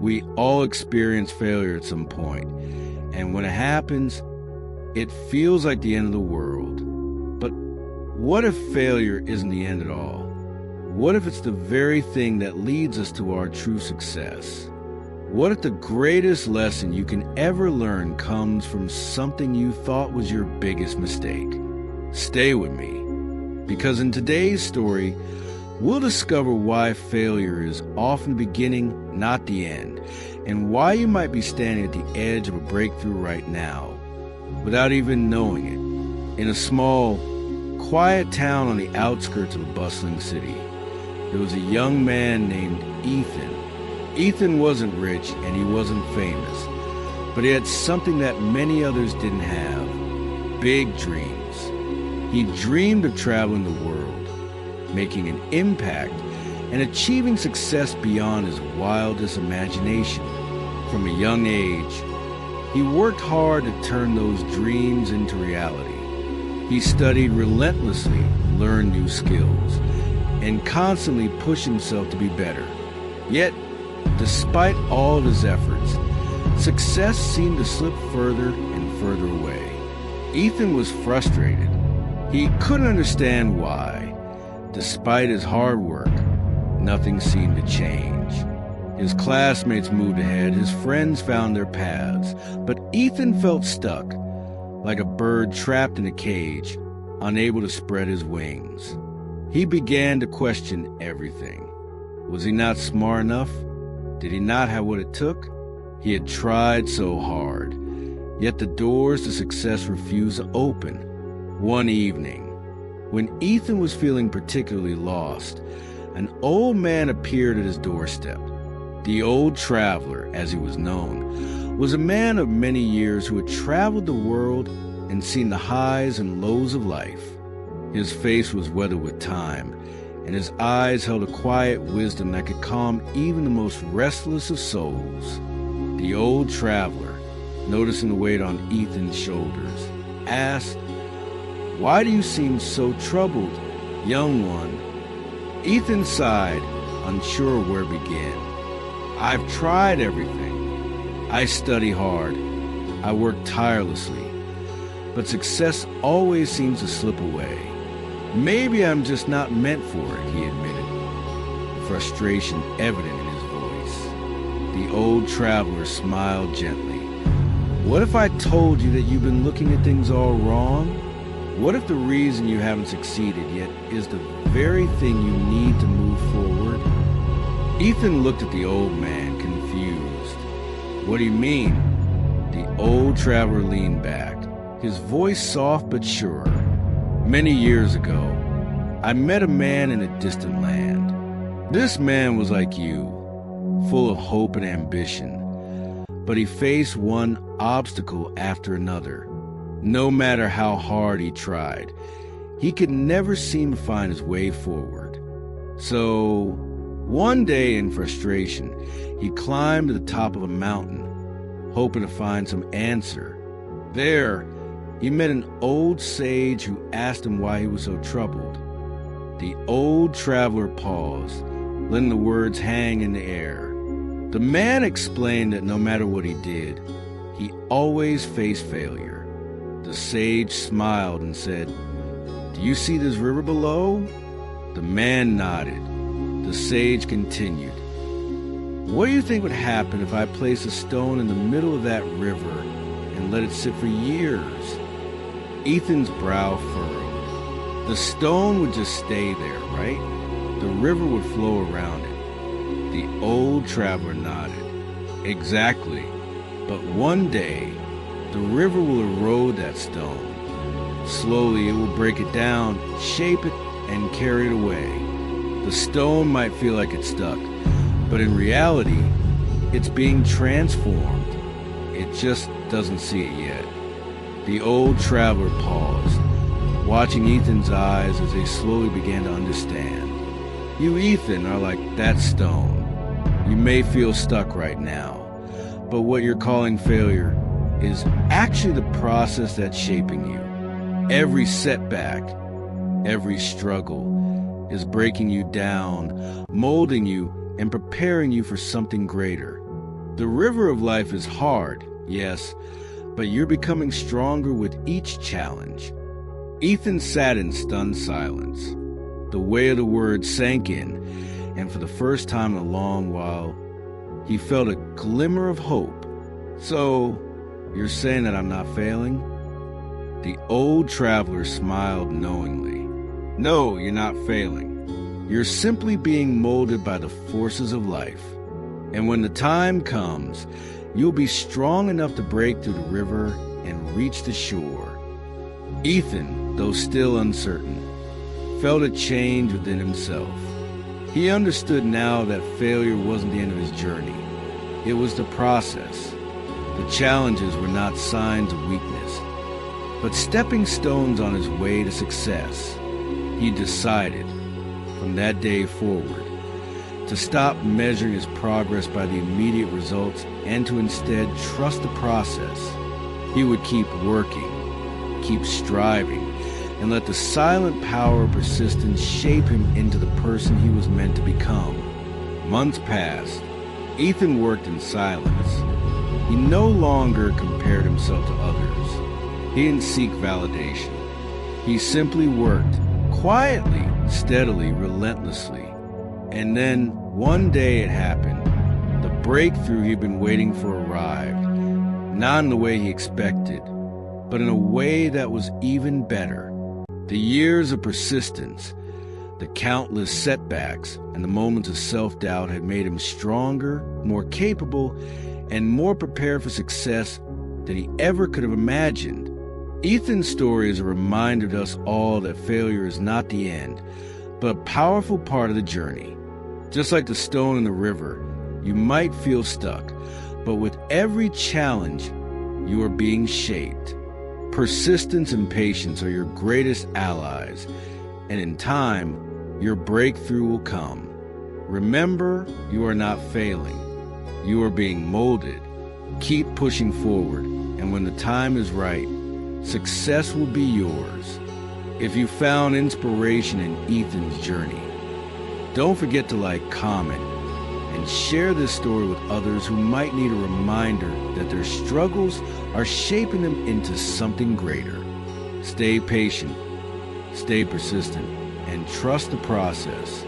We all experience failure at some point, and when it happens, it feels like the end of the world. But what if failure isn't the end at all? What if it's the very thing that leads us to our true success? What if the greatest lesson you can ever learn comes from something you thought was your biggest mistake? Stay with me, because in today's story, we'll discover why failure is often the beginning, not the end, and why you might be standing at the edge of a breakthrough right now, without even knowing it. In a small, quiet town on the outskirts of a bustling city, there was a young man named Ethan. Ethan wasn't rich and he wasn't famous, but he had something that many others didn't have: big dreams. He dreamed of traveling the world, making an impact, and achieving success beyond his wildest imagination. From a young age, he worked hard to turn those dreams into reality. He studied relentlessly, learned new skills, and constantly pushed himself to be better. Yet, despite all of his efforts, success seemed to slip further and further away. Ethan was frustrated. He couldn't understand why. Despite his hard work, nothing seemed to change. His classmates moved ahead, his friends found their paths, but Ethan felt stuck, like a bird trapped in a cage, unable to spread his wings. He began to question everything. Was he not smart enough? Did he not have what it took? He had tried so hard, yet the doors to success refused to open. One evening, when Ethan was feeling particularly lost, an old man appeared at his doorstep. The old traveler, as he was known, was a man of many years who had traveled the world and seen the highs and lows of life. His face was weathered with time, and his eyes held a quiet wisdom that could calm even the most restless of souls. The old traveler, noticing the weight on Ethan's shoulders, asked, "Why do you seem so troubled, young one?" Ethan sighed, unsure where to begin. "I've tried everything. I study hard. I work tirelessly. But success always seems to slip away. Maybe I'm just not meant for it," he admitted, frustration evident in his voice. The old traveler smiled gently. "What if I told you that you've been looking at things all wrong? What if the reason you haven't succeeded yet is the very thing you need to move forward?" Ethan looked at the old man, confused. "What do you mean?" The old traveler leaned back, his voice soft but sure. "Many years ago, I met a man in a distant land. This man was like you, full of hope and ambition, but he faced one obstacle after another. No matter how hard he tried, he could never seem to find his way forward. So, one day in frustration, he climbed to the top of a mountain, hoping to find some answer. There, he met an old sage who asked him why he was so troubled. The old traveler paused, letting the words hang in the air. The man explained that no matter what he did, he always faced failure. The sage smiled and said, "Do you see this river below?" The man nodded. The sage continued, "What do you think would happen if I placed a stone in the middle of that river and let it sit for years?" Ethan's brow furrowed. The stone would just stay there, right? The river would flow around it. The old traveler nodded. "Exactly. But one day, the river will erode that stone. Slowly it will break it down, shape it, and carry it away. The stone might feel like it's stuck, but in reality, it's being transformed. It just doesn't see it yet." The old traveler paused, watching Ethan's eyes as they slowly began to understand. "You, Ethan, are like that stone. You may feel stuck right now, but what you're calling failure is actually the process that's shaping you. Every setback, every struggle is breaking you down, molding you, and preparing you for something greater. The river of life is hard, yes, but you're becoming stronger with each challenge. Ethan sat in stunned silence. The weight of the words sank in, and for the first time in a long while, he felt a glimmer of hope. So, you're saying that I'm not failing? The old traveler smiled knowingly. No, you're not failing. You're simply being molded by the forces of life. And when the time comes, you'll be strong enough to break through the river and reach the shore. Ethan, though still uncertain, felt a change within himself. He understood now that failure wasn't the end of his journey. It was the process. The challenges were not signs of weakness, but stepping stones on his way to success. He decided, from that day forward, to stop measuring his progress by the immediate results and to instead trust the process. He would keep working, keep striving, and let the silent power of persistence shape him into the person he was meant to become. Months passed. Ethan worked in silence. He no longer compared himself to others. He didn't seek validation. He simply worked, quietly, steadily, relentlessly. And then, one day it happened. The breakthrough he'd been waiting for arrived. Not in the way he expected, but in a way that was even better. The years of persistence, the countless setbacks, and the moments of self-doubt had made him stronger, more capable, and more prepared for success than he ever could have imagined. Ethan's story is a reminder to us all that failure is not the end, but a powerful part of the journey. Just like the stone in the river, you might feel stuck, but with every challenge, you are being shaped. Persistence and patience are your greatest allies, and in time, your breakthrough will come. Remember, you are not failing. You are being molded. Keep pushing forward, and when the time is right, success will be yours. If you found inspiration in Ethan's journey, don't forget to like, comment, and share this story with others who might need a reminder that their struggles are shaping them into something greater. Stay patient, stay persistent, and trust the process.